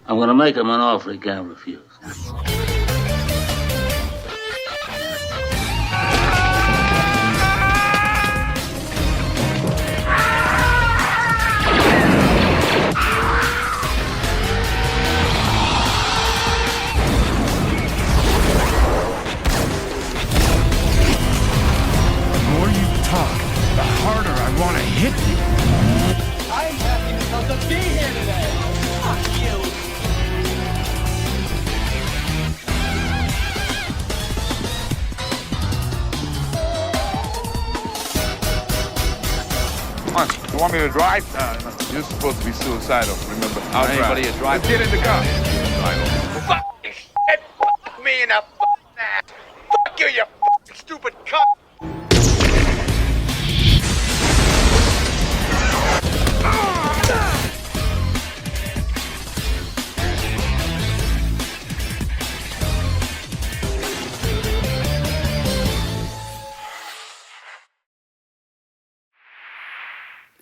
I'm gonna make him an offer he can't refuse. The more you talk, the harder I want to hit you. I'm happy because of being here today. Fuck you. Come on, you want me to drive? No. You're supposed to be suicidal, remember? I'll Anybody drive. a drive? Get in the car. Fucking shit. Fuck me in the fucking ass. Fuck you, you fucking stupid cunt.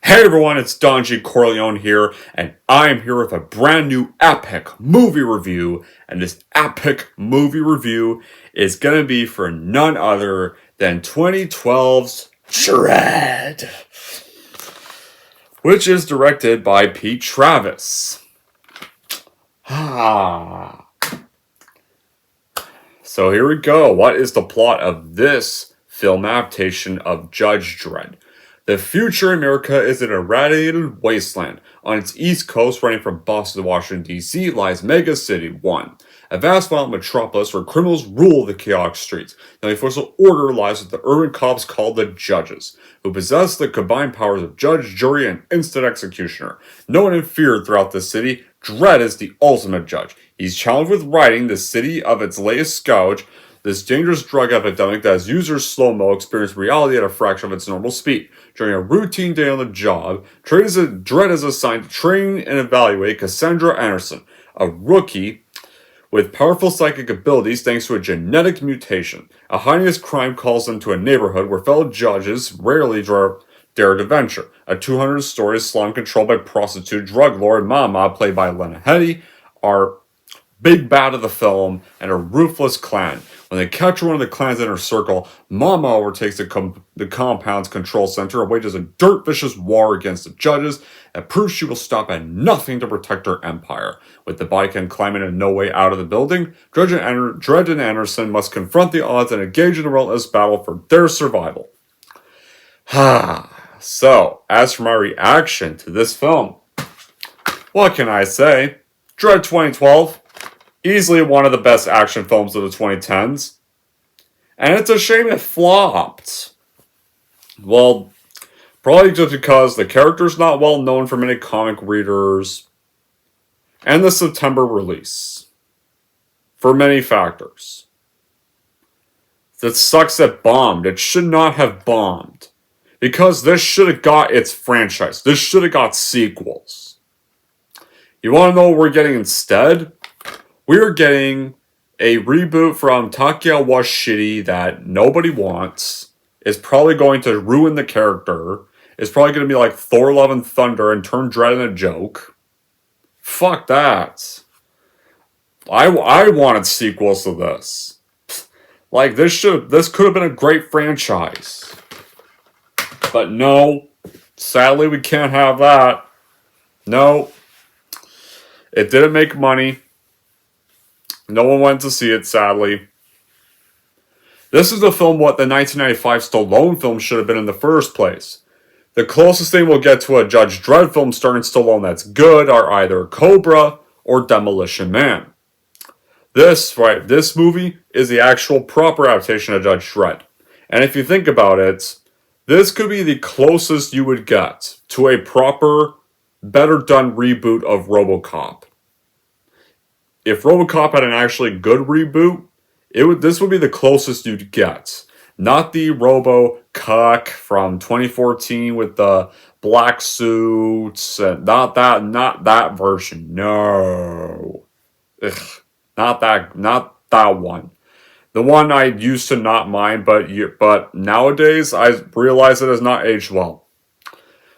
Hey everyone, it's Don G. Corleone here, and I am here with a brand new epic movie review, and this epic movie review is going to be for none other than 2012's DREDD, which is directed by Pete Travis. So here we go. What is the plot of this film adaptation of Judge Dredd? The future America is an irradiated wasteland. On its east coast, running from Boston to Washington, D.C., lies Mega City 1, a vast violent metropolis where criminals rule the chaotic streets. The only force of order lies with the urban cops called the Judges, who possess the combined powers of judge, jury, and instant executioner. Known and feared throughout the city, Dredd is the ultimate judge. He's challenged with ridding the city of its latest scourge, this dangerous drug epidemic that has users slow-mo experience reality at a fraction of its normal speed. During a routine day on the job, Dredd is assigned to train and evaluate Cassandra Anderson, a rookie with powerful psychic abilities thanks to a genetic mutation. A heinous crime calls them to a neighborhood where fellow judges rarely dare to venture. A 200-story slum controlled by prostitute drug lord Mama, played by Lena Headey, are big bad of the film, and a ruthless clan. When they capture one of the clans in her circle, Mama overtakes the compound's control center and wages a dirt-vicious war against the judges that proves she will stop at nothing to protect her empire. With the Baiken climbing in no way out of the building, Dredd and Anderson must confront the odds and engage in a relentless battle for their survival. So, as for my reaction to this film, what can I say? Dredd 2012. Easily one of the best action films of the 2010s. And it's a shame it flopped. Well, probably just because the character's not well known for many comic readers. And the September release. For many factors. It sucks it bombed. It should not have bombed. Because this should have got its franchise. This should have got sequels. You want to know what we're getting instead? We're getting a reboot from Taika Waititi that nobody wants. Is probably going to ruin the character. Is probably going to be like Thor Love and Thunder and turn Dredd into a joke. Fuck that. I wanted sequels to this. Like this could have been a great franchise. But no. Sadly we can't have that. No. It didn't make money. No one went to see it, sadly. This is the film what the 1995 Stallone film should have been in the first place. The closest thing we'll get to a Judge Dredd film starring Stallone that's good are either Cobra or Demolition Man. This movie is the actual proper adaptation of Judge Dredd. And if you think about it, this could be the closest you would get to a proper, better done reboot of RoboCop. If RoboCop had an actually good reboot, this would be the closest you'd get. Not the RoboCop from 2014 with the black suits, and not that version. No. Ugh. Not that one. The one I used to not mind, but nowadays I realize it has not aged well.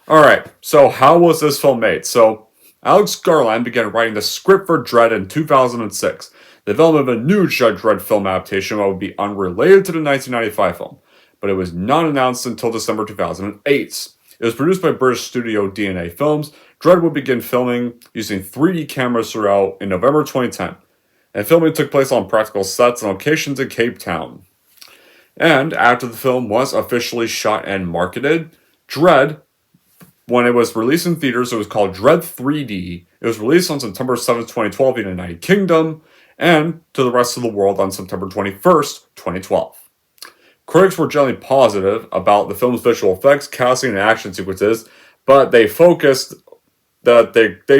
Alright, so how was this film made? So, Alex Garland began writing the script for Dredd in 2006. The development of a new Judge Dredd film adaptation would be unrelated to the 1995 film, but it was not announced until December 2008. It was produced by British studio DNA Films. Dredd would begin filming using 3D cameras throughout in November 2010, and filming took place on practical sets and locations in Cape Town. And after the film was officially shot and marketed, Dredd, when it was released in theaters, it was called Dredd 3D. It was released on September 7th, 2012 in the United Kingdom, and to the rest of the world on September 21st, 2012. Critics were generally positive about the film's visual effects, casting, and action sequences, but they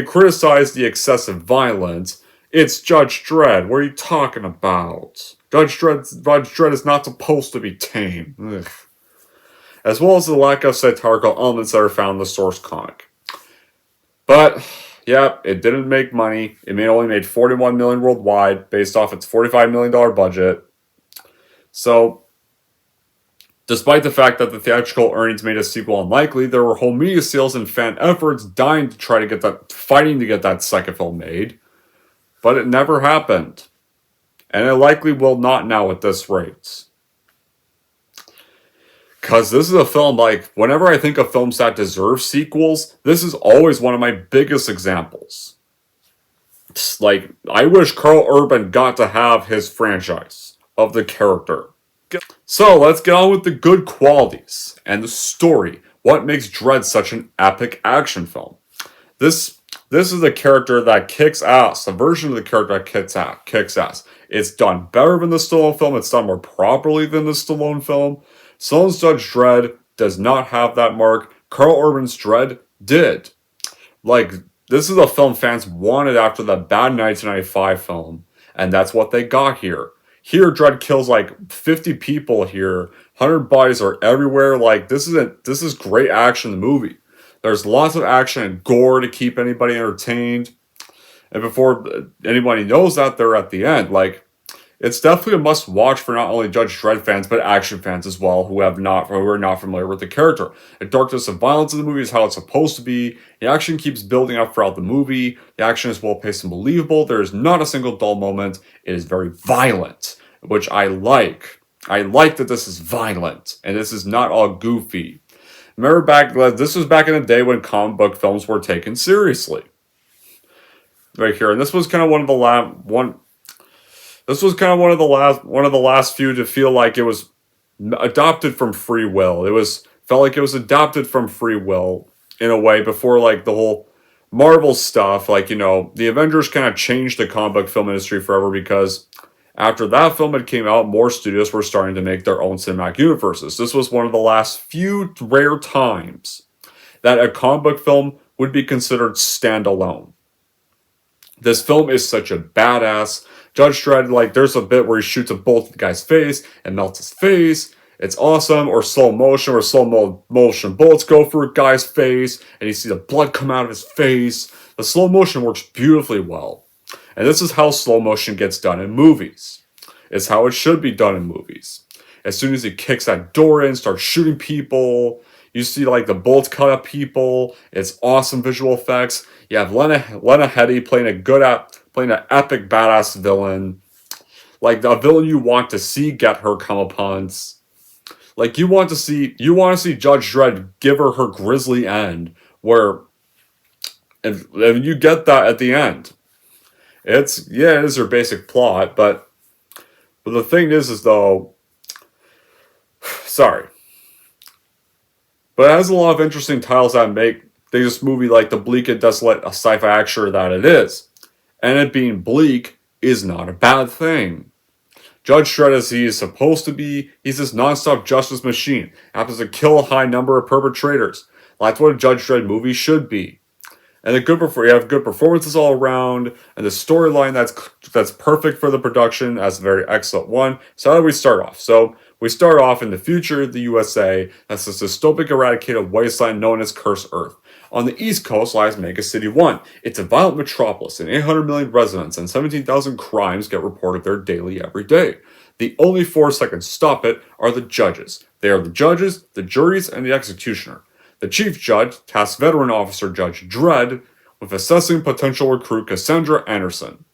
criticized the excessive violence. It's Judge Dredd. What are you talking about? Judge Dredd is not supposed to be tame. Ugh. As well as the lack of satirical elements that are found in the source comic. But, yeah, it didn't make money. It only made $41 million worldwide, based off its $45 million budget. So, despite the fact that the theatrical earnings made a sequel unlikely, there were home media sales and fan efforts fighting to get that second film made. But it never happened. And it likely will not now at this rate. Because this is a film, whenever I think of films that deserve sequels, this is always one of my biggest examples. I wish Karl Urban got to have his franchise of the character. So, let's get on with the good qualities and the story. What makes Dredd such an epic action film? This is a character that kicks ass. A version of the character that kicks ass. It's done better than the Stallone film. It's done more properly than the Stallone film. Stallone's Judge Dredd does not have that mark. Karl Urban's Dredd did. This is a film fans wanted after the bad 1995 film. And that's what they got here. Here, Dredd kills 50 people here. 100 bodies are everywhere. This is great action in the movie. There's lots of action and gore to keep anybody entertained. And before anybody knows that, they're at the end. It's definitely a must-watch for not only Judge Dredd fans, but action fans as well, who are not familiar with the character. The darkness and violence of the movie is how it's supposed to be. The action keeps building up throughout the movie. The action is well-paced and believable. There is not a single dull moment. It is very violent, which I like. I like that this is violent, and this is not all goofy. Remember this was back in the day when comic book films were taken seriously. Right here, and this was kind of one of the last few to feel like it was adopted from free will. Felt like it was adopted from free will in a way before the whole Marvel stuff. The Avengers kind of changed the comic book film industry forever because after that film had came out, more studios were starting to make their own cinematic universes. This was one of the last few rare times that a comic book film would be considered standalone. This film is such a badass. Judge Dredd, there's a bit where he shoots a bolt at the guy's face and melts his face. It's awesome. Or slow motion bullets go through a guy's face and you see the blood come out of his face. The slow motion works beautifully well. And this is how slow motion gets done in movies. It's how it should be done in movies. As soon as he kicks that door in, starts shooting people, you see the bullets cut up people. It's awesome visual effects. You have Lena Headey playing an epic badass villain. The villain you want to see get her comeuppance. You want to see Judge Dredd give her grisly end. And you get that at the end. It is her basic plot, but the thing is though, sorry. But it has a lot of interesting titles that make this movie the bleak and desolate sci-fi action that it is. And it being bleak is not a bad thing. Judge Dredd, as he is supposed to be, he's this non-stop justice machine. Happens to kill a high number of perpetrators. That's what a Judge Dredd movie should be. And you have good performances all around, and the storyline that's perfect for the production as a very excellent one. So how do we start off? So we start off in the future of the USA. That's this dystopic eradicated wasteland known as Cursed Earth. On the East Coast lies Mega City 1. It's a violent metropolis and 800 million residents, and 17,000 crimes get reported there daily every day. The only force that can stop it are the judges. They are the judges, the juries, and the executioner. The chief judge tasks veteran officer Judge Dredd with assessing potential recruit Cassandra Anderson,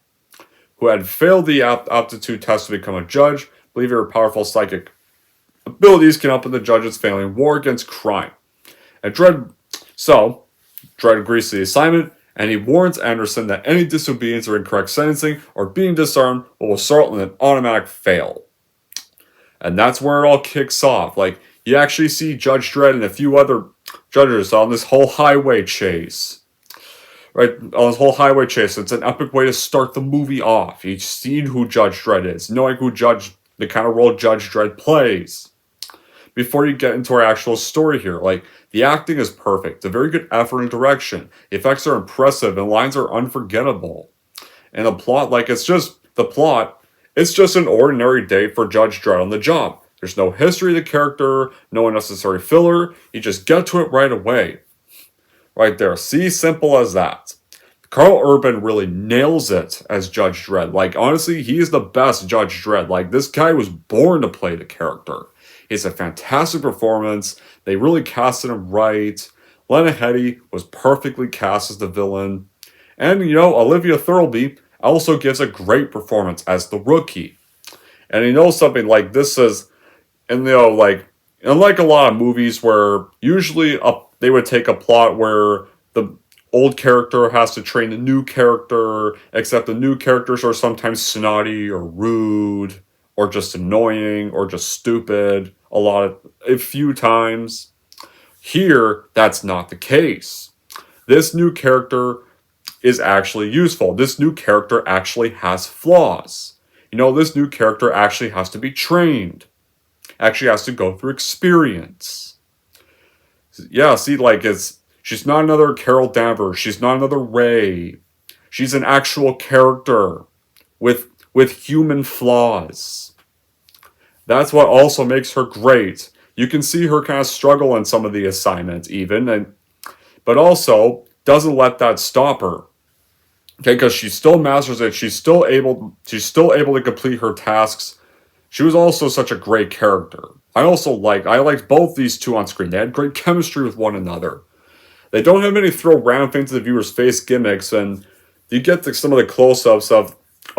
who had failed the aptitude test to become a judge, believing her powerful psychic abilities can help in the judge's failing war against crime. And Dredd agrees to the assignment, and he warns Anderson that any disobedience or incorrect sentencing or being disarmed will result in an automatic fail. And that's where it all kicks off. Like, you actually see Judge Dredd and a few other judges on this whole highway chase. Right, on this whole highway chase. It's an epic way to start the movie off. You've seen who Judge Dredd is, knowing the kind of role Judge Dredd plays. Before you get into our actual story here, like, the acting is perfect, a very good effort and direction. The effects are impressive and lines are unforgettable. And the plot, it's just an ordinary day for Judge Dredd on the job. There's no history of the character, no unnecessary filler, you just get to it right away. Right there, see, simple as that. Carl Urban really nails it as Judge Dredd. Like, honestly, he is the best Judge Dredd. Like, this guy was born to play the character. It's a fantastic performance. They really casted him right. Lena Headey was perfectly cast as the villain. And, Olivia Thirlby also gives a great performance as the rookie. And something like this is, and unlike a lot of movies where usually they would take a plot where the old character has to train the new character, except the new characters are sometimes snotty or rude or just annoying or just stupid a few times. Here, that's not the case. This new character is actually useful. This new character actually has flaws. This new character actually has to be trained. Actually has to go through experience. Yeah, see, she's not another Carol Danvers. She's not another Ray. She's an actual character with human flaws. That's what also makes her great. You can see her kind of struggle in some of the assignments even, but also doesn't let that stop her. Okay, because she still masters it. She's still able to complete her tasks. She was also such a great character. I liked both these two on screen. They had great chemistry with one another. They don't have any throw round things to the viewer's face gimmicks, and you get some of the close-ups of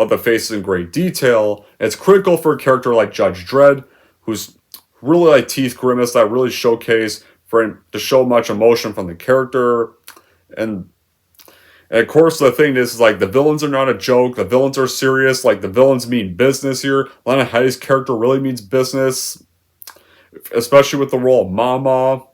the faces in great detail. It's critical for a character like Judge Dredd, who's really like teeth grimace that really showcase for him to show much emotion from the character. And of course, the thing is the villains are not a joke. The villains are serious. The villains mean business here. Lena Headey's character really means business, especially with the role of Mama,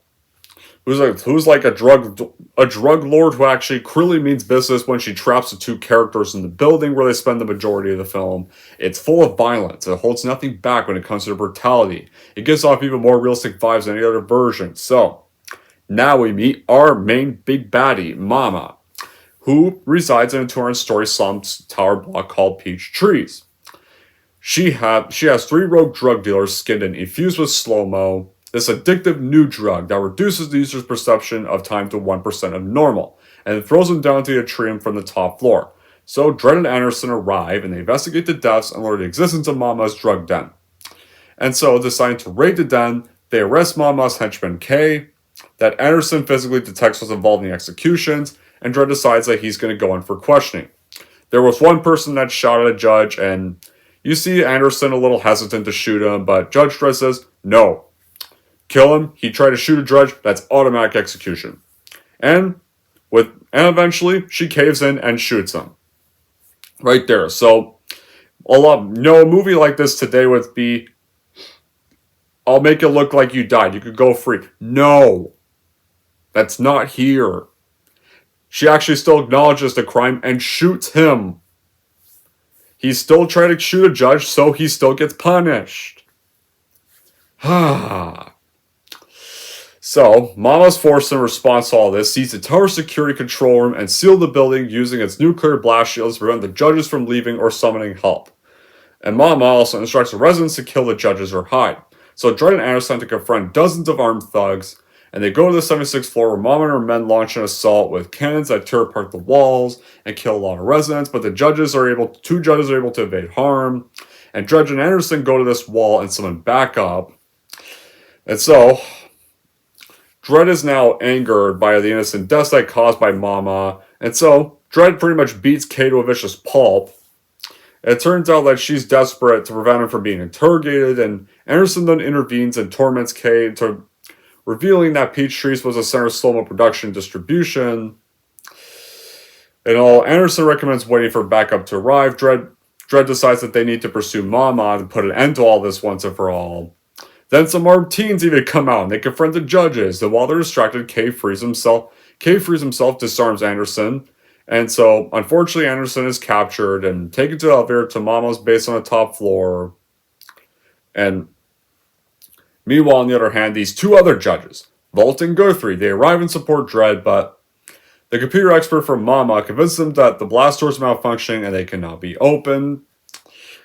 who's like a drug lord who actually clearly means business when she traps the two characters in the building where they spend the majority of the film. It's full of violence. It holds nothing back when it comes to the brutality. It gives off even more realistic vibes than any other version. So, now we meet our main big baddie, Mama, who resides in a two-story slum tower block called Peach Trees. She has 3 rogue drug dealers skinned and infused with slow-mo, this addictive new drug that reduces the user's perception of time to 1% of normal, and it throws them down to a tree from the top floor. So Dredd and Anderson arrive, and they investigate the deaths and learn the existence of Mama's drug den. And so, deciding to raid the den, they arrest Mama's henchman Kay, that Anderson physically detects was involved in the executions, and Dredd decides that he's going to go in for questioning. There was one person that shot at a judge, and you see Anderson a little hesitant to shoot him, but Judge Dredd says, no. Kill him, he tried to shoot a judge, that's automatic execution. And eventually, she caves in and shoots him. Right there. So, a movie like this today would be, I'll make it look like you died, you could go free. No. That's not here. She actually still acknowledges the crime and shoots him. He's still trying to shoot a judge, so he still gets punished. So, Mama's force in response to all this seized the tower security control room and sealed the building using its nuclear blast shields to prevent the judges from leaving or summoning help. And Mama also instructs the residents to kill the judges or hide. So Dredd and Anderson to confront dozens of armed thugs, and they go to the 76th floor where Mama and her men launch an assault with cannons that tear apart the walls and kill a lot of residents, but two judges are able to evade harm, and Dredd and Anderson go to this wall and summon backup. And so, Dredd is now angered by the innocent deaths that caused by Mama, And so, Dredd pretty much beats Kay to a vicious pulp. It turns out that she's desperate to prevent him from being interrogated, and Anderson then intervenes and torments Kay into revealing that Peach Trees was a center of slow-mo production and distribution. And all, Anderson recommends waiting for backup to arrive. Dredd decides that they need to pursue Mama and put an end to all this once and for all. Then some armed teens even come out and they confront the judges, and while they're distracted, Kay frees himself, disarms Anderson. And so, unfortunately, Anderson is captured and taken to the elevator to Mama's base on the top floor. And meanwhile, on the other hand, these two other judges, Volt and Guthrie, they arrive and support Dredd, but the computer expert from Mama convinces them that the blast doors are malfunctioning and they cannot be opened.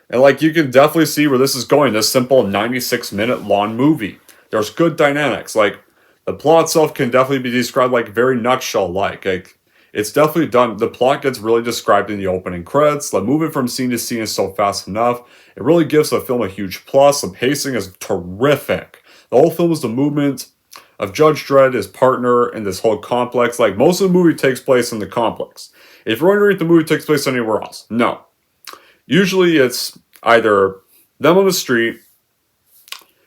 And like, you can definitely see where this is going, this simple 96-minute long movie. There's good dynamics. Like, the plot itself can definitely be described like very nutshell-like. It's definitely done. The plot gets really described in the opening credits. The moving from scene to scene is so fast enough. It really gives the film a huge plus. The pacing is terrific. The whole film is the movement of Judge Dredd, his partner, in this whole complex. Like, most of the movie takes place in the complex. If you're wondering if the movie takes place anywhere else, no. Usually it's either them on the street,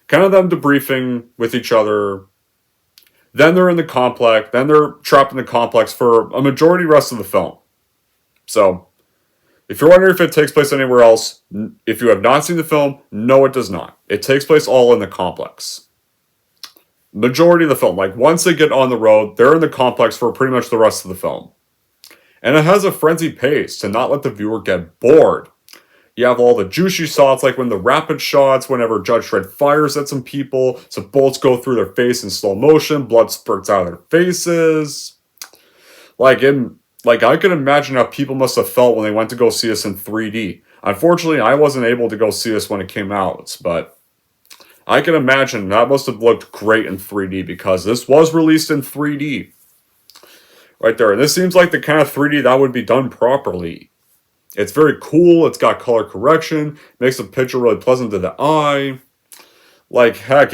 kind of them debriefing with each other, then they're in the complex, then they're trapped in the complex for a majority rest of the film. So, if you're wondering if it takes place anywhere else, if you have not seen the film, no, it does not. It takes place all in the complex. Majority of the film, like once they get on the road, they're in the complex for pretty much the rest of the film. And it has a frenzied pace to not let the viewer get bored. You have all the juicy shots, like when the rapid shots, whenever Judge Dredd fires at some people, some bullets go through their face in slow motion, blood spurts out of their faces. I can imagine how people must have felt when they went to go see this in 3D. Unfortunately, I wasn't able to go see this when it came out, but I can imagine that must have looked great in 3D because this was released in 3D. Right there. And this seems like the kind of 3D that would be done properly. It's very cool. It's got color correction. Makes the picture really pleasant to the eye. Like, heck,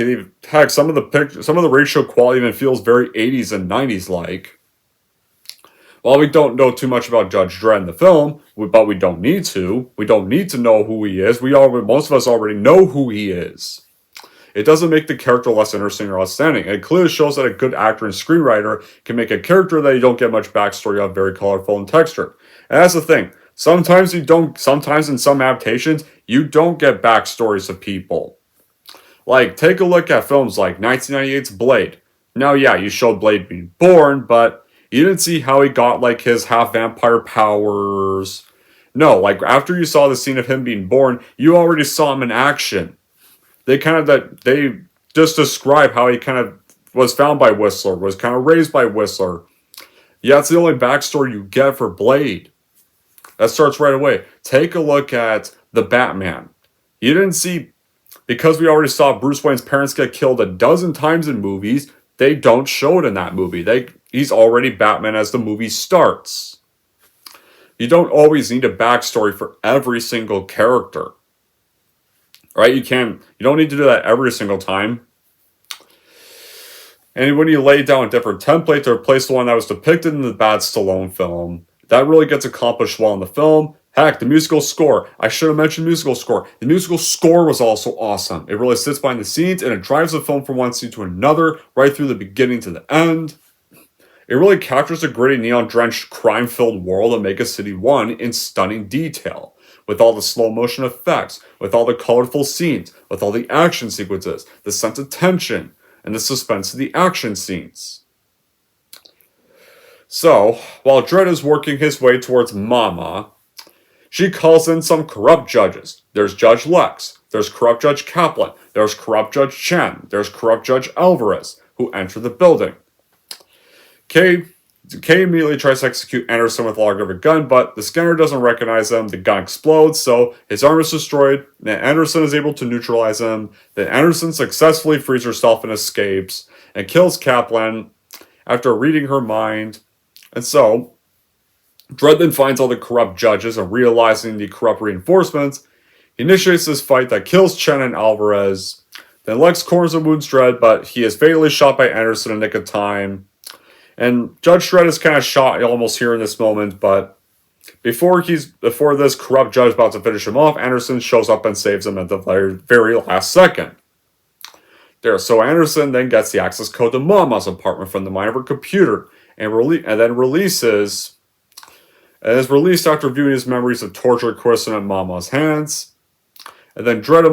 some of the ratio quality even feels very 80s and 90s like. While we don't know too much about Judge Dredd in the film, but we don't need to. We don't need to know who he is. Most of us already know who he is. It doesn't make the character less interesting or outstanding. It clearly shows that a good actor and screenwriter can make a character that you don't get much backstory of very colorful and textured. And that's the thing. Sometimes in some adaptations, you don't get backstories of people. Like, take a look at films like 1998's Blade. Now, yeah, you showed Blade being born, but you didn't see how he got, like, his half-vampire powers. No, like, after you saw the scene of him being born, you already saw him in action. They just describe how he kind of was found by Whistler, was kind of raised by Whistler. Yeah, it's the only backstory you get for Blade. That starts right away. Take a look at the Batman. You didn't see, because we already saw Bruce Wayne's parents get killed a dozen times in movies, they don't show it in that movie. He's already Batman as the movie starts. You don't always need a backstory for every single character. Right? You don't need to do that every single time. And when you lay down a different template to replace the one that was depicted in the bad Stallone film, that really gets accomplished well in the film. Heck, the musical score. I should have mentioned musical score. The musical score was also awesome. It really sits behind the scenes and it drives the film from one scene to another, right through the beginning to the end. It really captures the gritty, neon-drenched, crime-filled world of Mega City 1 in stunning detail. With all the slow motion effects, with all the colorful scenes, with all the action sequences, the sense of tension, and the suspense of the action scenes. So, while Dredd is working his way towards Mama, she calls in some corrupt judges. There's Judge Lex, there's corrupt Judge Kaplan, there's corrupt Judge Chen, there's corrupt Judge Alvarez, who enter the building. Kay immediately tries to execute Anderson with a log of a gun, but the scanner doesn't recognize him. The gun explodes, so his arm is destroyed, and Anderson is able to neutralize him. Then Anderson successfully frees herself and escapes, and kills Kaplan after reading her mind. And so, Dredd then finds all the corrupt judges, and realizing the corrupt reinforcements, he initiates this fight that kills Chen and Alvarez. Then Lex corners and wounds Dredd, but he is fatally shot by Anderson in a nick of time. And Judge Dredd is kind of shot almost here in this moment, but before this corrupt judge about to finish him off, Anderson shows up and saves him at the very last second. So Anderson then gets the access code to Mama's apartment from the mind of her computer, and then releases. And is released after viewing his memories of torture quiescent at Mama's hands. And then Dredd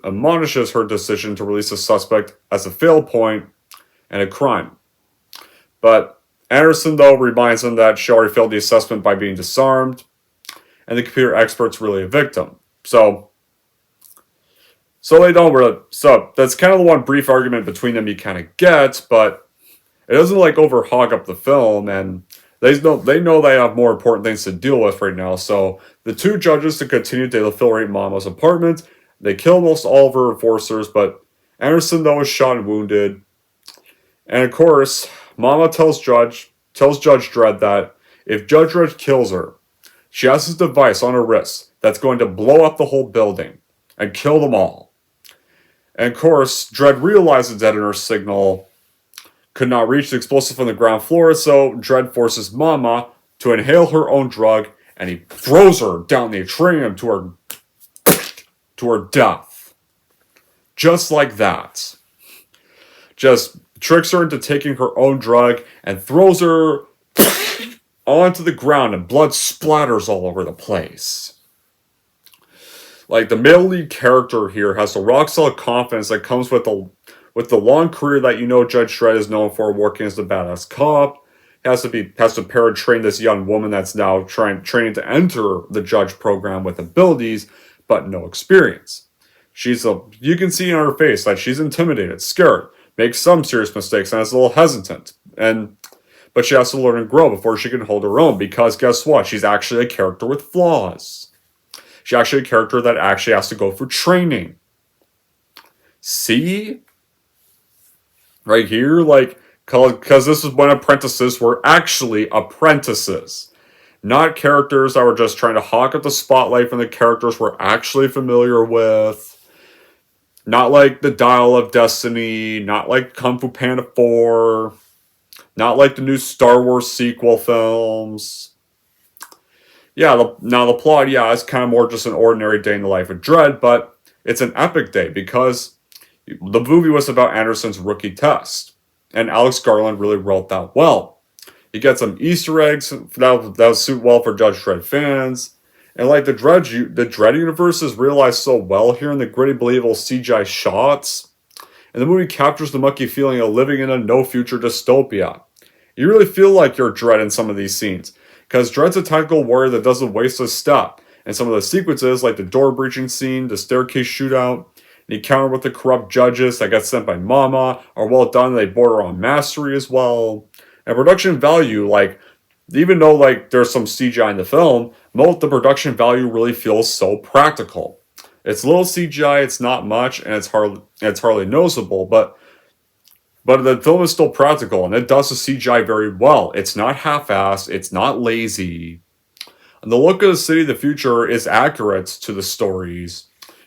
admonishes her decision to release the suspect as a fail point and a crime. But Anderson, though, reminds him that she already failed the assessment by being disarmed, and the computer expert's really a victim. So they don't really. So that's kind of the one brief argument between them you kind of get, but it doesn't overhog up the film, and they know they have more important things to deal with right now. So the two judges to continue to infiltrate Mama's apartment. They kill most all of her enforcers, but Anderson, though, is shot and wounded. And of course, Mama tells Judge Dredd that if Judge Dredd kills her, she has this device on her wrist that's going to blow up the whole building and kill them all. And of course, Dredd realizes that her signal could not reach the explosive from the ground floor, so Dredd forces Mama to inhale her own drug, and he throws her down the atrium to her death. Just like that. Just tricks her into taking her own drug and throws her onto the ground, and blood splatters all over the place. The male lead character here has the rock-solid confidence that comes with the long career that Judge Dredd is known for, working as the badass cop. He has to paratrain this young woman that's now training to enter the judge program with abilities, but no experience. You can see in her face that she's intimidated, scared, makes some serious mistakes, and is a little hesitant. But she has to learn and grow before she can hold her own, because guess what? She's actually a character with flaws. She's actually a character that actually has to go through training. See? Right here, because this is when apprentices were actually apprentices. Not characters that were just trying to hawk up the spotlight from the characters we're actually familiar with. Not like The Dial of Destiny, not like Kung Fu Panda 4, not like the new Star Wars sequel films. Yeah, the plot, is kind of more just an ordinary day in the life of Dredd, but it's an epic day because the movie was about Anderson's rookie test, and Alex Garland really wrote that well. You get some Easter eggs that would suit well for Judge Dredd fans, and the Dredd universe is realized so well here in the gritty, believable CGI shots, and the movie captures the mucky feeling of living in a no-future dystopia. You really feel like you're Dredd in some of these scenes, because Dredd's a tactical warrior that doesn't waste a step, and some of the sequences, like the door-breaching scene, the staircase shootout, the encounter with the corrupt judges that got sent by Mama, are well done. They border on mastery as well. And production value, even though there's some CGI in the film, most of the production value really feels so practical. It's little CGI, it's not much, and it's hardly noticeable, but the film is still practical, and it does the CGI very well. It's not half-assed, it's not lazy. And the look of the city of the future is accurate to the stories.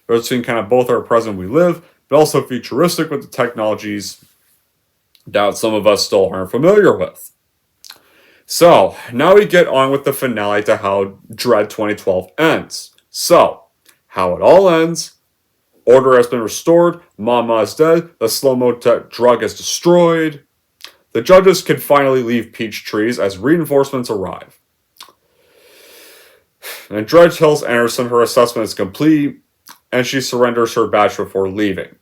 Between kind of both our present we live, but also futuristic with the technologies that some of us still aren't familiar with. So, now we get on with the finale to how Dredd 2012 ends. So, how it all ends: order has been restored, Mama is dead, the slow-mo drug is destroyed. The judges can finally leave Peach Trees as reinforcements arrive. And Dredd tells Anderson her assessment is complete, and she surrenders her badge before leaving.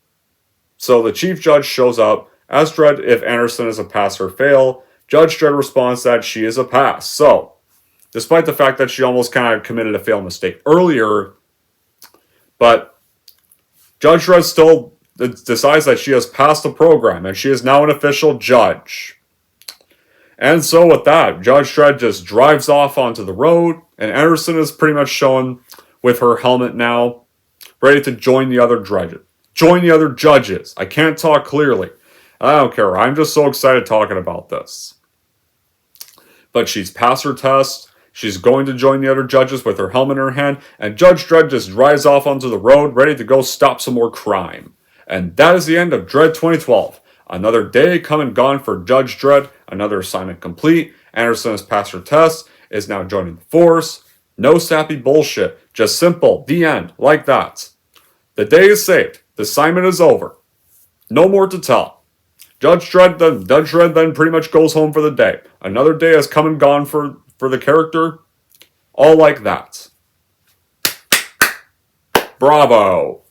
So the chief judge shows up, asks Dredd if Anderson is a pass or fail. Judge Dredd responds that she is a pass. So, despite the fact that she almost kind of committed a fail mistake earlier, but Judge Dredd still decides that she has passed the program, and she is now an official judge. And so with that, Judge Dredd just drives off onto the road, and Anderson is pretty much shown with her helmet now, ready to join the other judges. I can't talk clearly. I don't care. I'm just so excited talking about this. But she's passed her test. She's going to join the other judges with her helmet in her hand. And Judge Dredd just drives off onto the road, ready to go stop some more crime. And that is the end of Dredd 2012. Another day come and gone for Judge Dredd. Another assignment complete. Anderson has passed her test. Is now joining the force. No sappy bullshit. Just simple. The end. Like that. The day is saved. The assignment is over. No more to tell. Judge Dredd then pretty much goes home for the day. Another day has come and gone for the character. All like that. Bravo.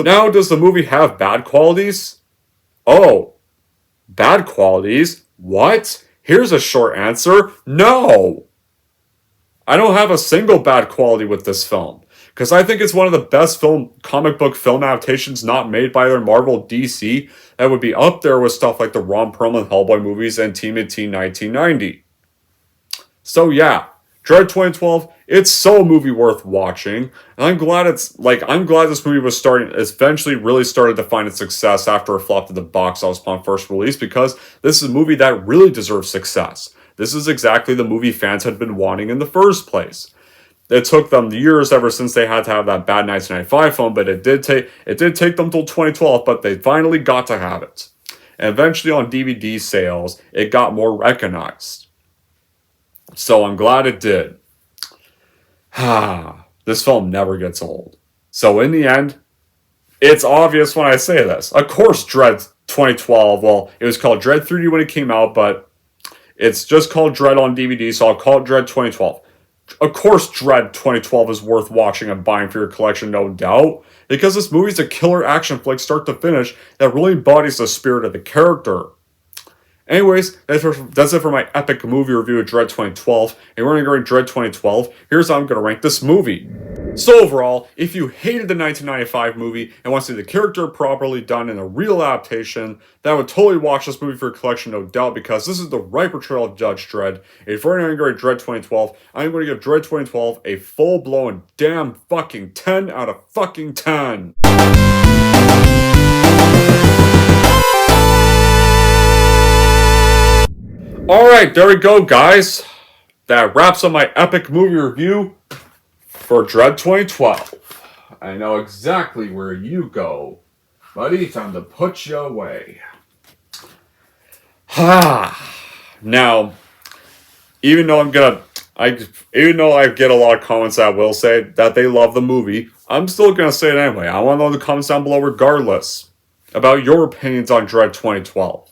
Now, does the movie have bad qualities? Oh, bad qualities? What? Here's a short answer. No! I don't have a single bad quality with this film, because I think it's one of the best comic book film adaptations not made by either Marvel or DC that would be up there with stuff like the Ron Perlman Hellboy movies and Team 1990. So yeah, Dredd 2012, it's so a movie worth watching, and I'm glad this movie was eventually really started to find its success after it flopped at the box office upon first release, because this is a movie that really deserves success. This is exactly the movie fans had been wanting in the first place. It took them years ever since they had to have that bad 1995 film, but it did take them till 2012, but they finally got to have it. And eventually on DVD sales, it got more recognized. So I'm glad it did. This film never gets old. So in the end, it's obvious when I say this. Of course, Dredd 2012, well, it was called Dredd 3D when it came out, but it's just called Dredd on DVD, so I'll call it Dredd 2012. Of course, Dredd 2012 is worth watching and buying for your collection, no doubt, because this movie's a killer action flick start to finish that really embodies the spirit of the character. Anyways, that's it for my epic movie review of Dredd 2012. And we're going to rank Dredd 2012. Here's how I'm going to rank this movie. So overall, if you hated the 1995 movie and want to see the character properly done in a real adaptation, then I would totally watch this movie for your collection, no doubt, because this is the right portrayal of Judge Dredd. If we're going to rate Dredd 2012, I'm going to give Dredd 2012 a full-blown damn fucking 10 out of fucking 10. Alright, there we go, guys. That wraps up my epic movie review for Dredd 2012. I know exactly where you go, buddy. Time to put you away. Now, even though I get a lot of comments that will say that they love the movie, I'm still gonna say it anyway. I want to know in the comments down below, regardless, about your opinions on Dredd 2012.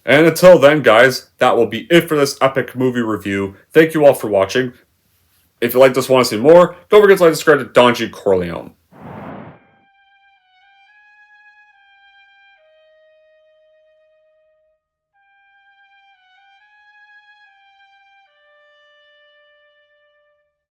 And until then, guys, that will be it for this epic movie review. Thank you all for watching. If you like this, want to see more, don't forget to like and subscribe to Donji Corleone.